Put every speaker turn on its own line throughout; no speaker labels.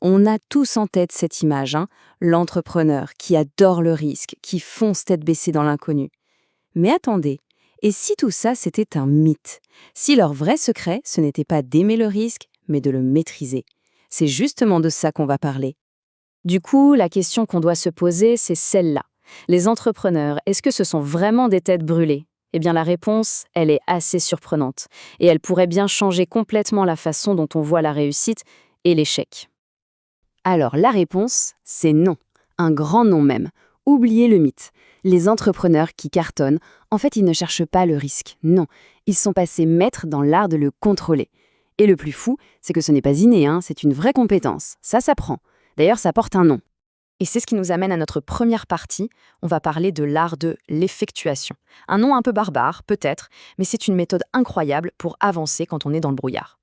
On a tous en tête cette image, hein, l'entrepreneur qui adore le risque, qui fonce tête baissée dans l'inconnu. Mais attendez, et si tout ça c'était un mythe? Si leur vrai secret, ce n'était pas d'aimer le risque, mais de le maîtriser? C'est justement de ça qu'on va parler. Du coup, la question qu'on doit se poser, c'est celle-là. Les entrepreneurs, est-ce que ce sont vraiment des têtes brûlées? Eh bien, la réponse, elle est assez surprenante. Et elle pourrait bien changer complètement la façon dont on voit la réussite et l'échec. Alors, la réponse, c'est non. Un grand non même. Oubliez le mythe. Les entrepreneurs qui cartonnent, en fait, ils ne cherchent pas le risque. Non, ils sont passés maîtres dans l'art de le contrôler. Et le plus fou, c'est que ce n'est pas inné, hein, c'est une vraie compétence. Ça s'apprend. D'ailleurs, ça porte un nom. Et c'est ce qui nous amène à notre première partie. On va parler de l'art de l'effectuation. Un nom un peu barbare, peut-être, mais c'est une méthode incroyable pour avancer quand on est dans le brouillard.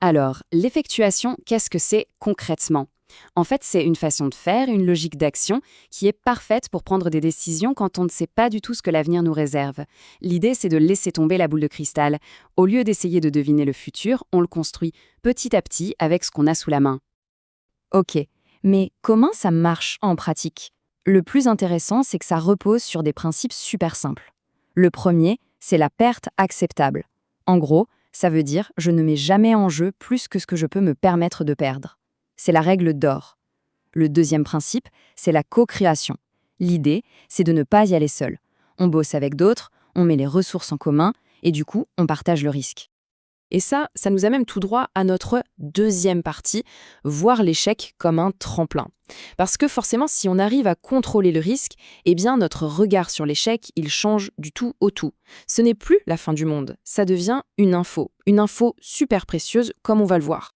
Alors, l'effectuation, qu'est-ce que c'est concrètement? En fait, c'est une façon de faire, une logique d'action qui est parfaite pour prendre des décisions quand on ne sait pas du tout ce que l'avenir nous réserve. L'idée, c'est de laisser tomber la boule de cristal. Au lieu d'essayer de deviner le futur, on le construit petit à petit avec ce qu'on a sous la main. Ok, mais comment ça marche en pratique? Le plus intéressant, c'est que ça repose sur des principes super simples. Le premier, c'est la perte acceptable. En gros, ça veut dire je ne mets jamais en jeu plus que ce que je peux me permettre de perdre. C'est la règle d'or. Le deuxième principe, c'est la co-création. L'idée, c'est de ne pas y aller seul. On bosse avec d'autres, on met les ressources en commun et du coup, on partage le risque. Et ça nous amène tout droit à notre deuxième partie, voir l'échec comme un tremplin. Parce que forcément, si on arrive à contrôler le risque, eh bien notre regard sur l'échec, il change du tout au tout. Ce n'est plus la fin du monde, ça devient une info super précieuse comme on va le voir.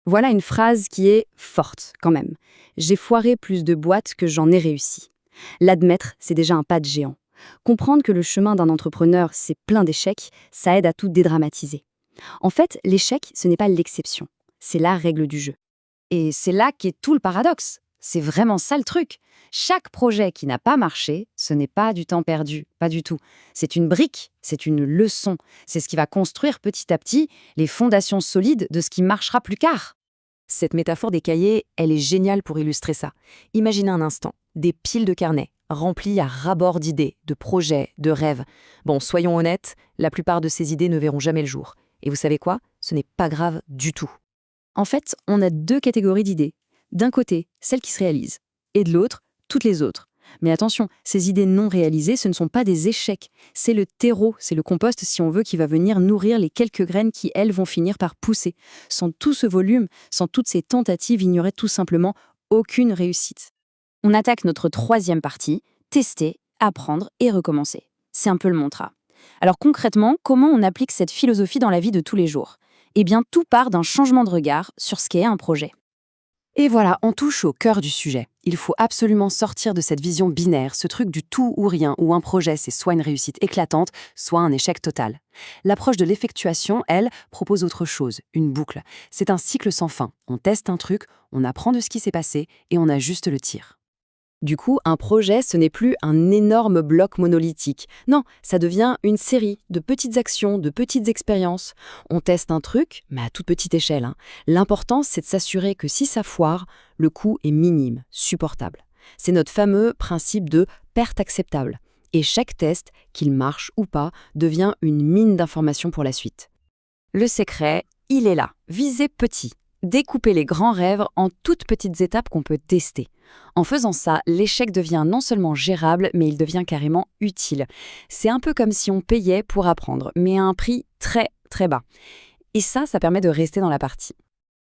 Voilà une phrase qui est forte quand même. J'ai foiré plus de boîtes que j'en ai réussi. L'admettre, c'est déjà un pas de géant. Comprendre que le chemin d'un entrepreneur, c'est plein d'échecs, ça aide à tout dédramatiser. En fait, l'échec, ce n'est pas l'exception, c'est la règle du jeu. Et c'est là qu'est tout le paradoxe. C'est vraiment ça le truc. Chaque projet qui n'a pas marché, ce n'est pas du temps perdu, pas du tout. C'est une brique, c'est une leçon. C'est ce qui va construire petit à petit les fondations solides de ce qui marchera plus tard. Cette métaphore des cahiers, elle est géniale pour illustrer ça. Imaginez un instant, des piles de carnets, remplis à ras-bord d'idées, de projets, de rêves. Bon, soyons honnêtes, la plupart de ces idées ne verront jamais le jour. Et vous savez quoi? Ce n'est pas grave du tout. En fait, on a deux catégories d'idées. D'un côté, celles qui se réalisent, et de l'autre, toutes les autres. Mais attention, ces idées non réalisées, ce ne sont pas des échecs. C'est le terreau, c'est le compost, si on veut, qui va venir nourrir les quelques graines qui, elles, vont finir par pousser. Sans tout ce volume, sans toutes ces tentatives, il n'y aurait tout simplement aucune réussite. On attaque notre troisième partie, tester, apprendre et recommencer. C'est un peu le mantra. Alors concrètement, comment on applique cette philosophie dans la vie de tous les jours? Eh bien, tout part d'un changement de regard sur ce qu'est un projet. Et voilà, on touche au cœur du sujet. Il faut absolument sortir de cette vision binaire, ce truc du tout ou rien, où un projet c'est soit une réussite éclatante, soit un échec total. L'approche de l'effectuation, elle, propose autre chose, une boucle. C'est un cycle sans fin. On teste un truc, on apprend de ce qui s'est passé et on ajuste le tir. Du coup, un projet, ce n'est plus un énorme bloc monolithique. Non, ça devient une série de petites actions, de petites expériences. On teste un truc, mais à toute petite échelle, hein. L'important, c'est de s'assurer que si ça foire, le coût est minime, supportable. C'est notre fameux principe de perte acceptable. Et chaque test, qu'il marche ou pas, devient une mine d'informations pour la suite. Le secret, il est là. Visez petit. Découper les grands rêves en toutes petites étapes qu'on peut tester. En faisant ça, l'échec devient non seulement gérable, mais il devient carrément utile. C'est un peu comme si on payait pour apprendre, mais à un prix très très bas. Et ça permet de rester dans la partie.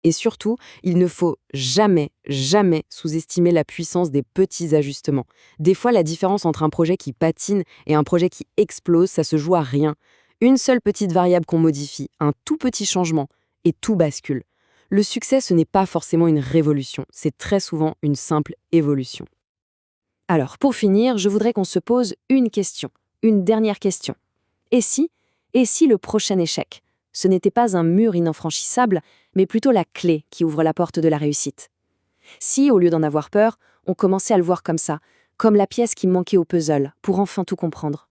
Et surtout, il ne faut jamais, jamais sous-estimer la puissance des petits ajustements. Des fois, la différence entre un projet qui patine et un projet qui explose, ça se joue à rien. Une seule petite variable qu'on modifie, un tout petit changement, et tout bascule. Le succès, ce n'est pas forcément une révolution, c'est très souvent une simple évolution. Alors, pour finir, je voudrais qu'on se pose une question, une dernière question. Et si le prochain échec, ce n'était pas un mur infranchissable, mais plutôt la clé qui ouvre la porte de la réussite? Si, au lieu d'en avoir peur, on commençait à le voir comme ça, comme la pièce qui manquait au puzzle, pour enfin tout comprendre.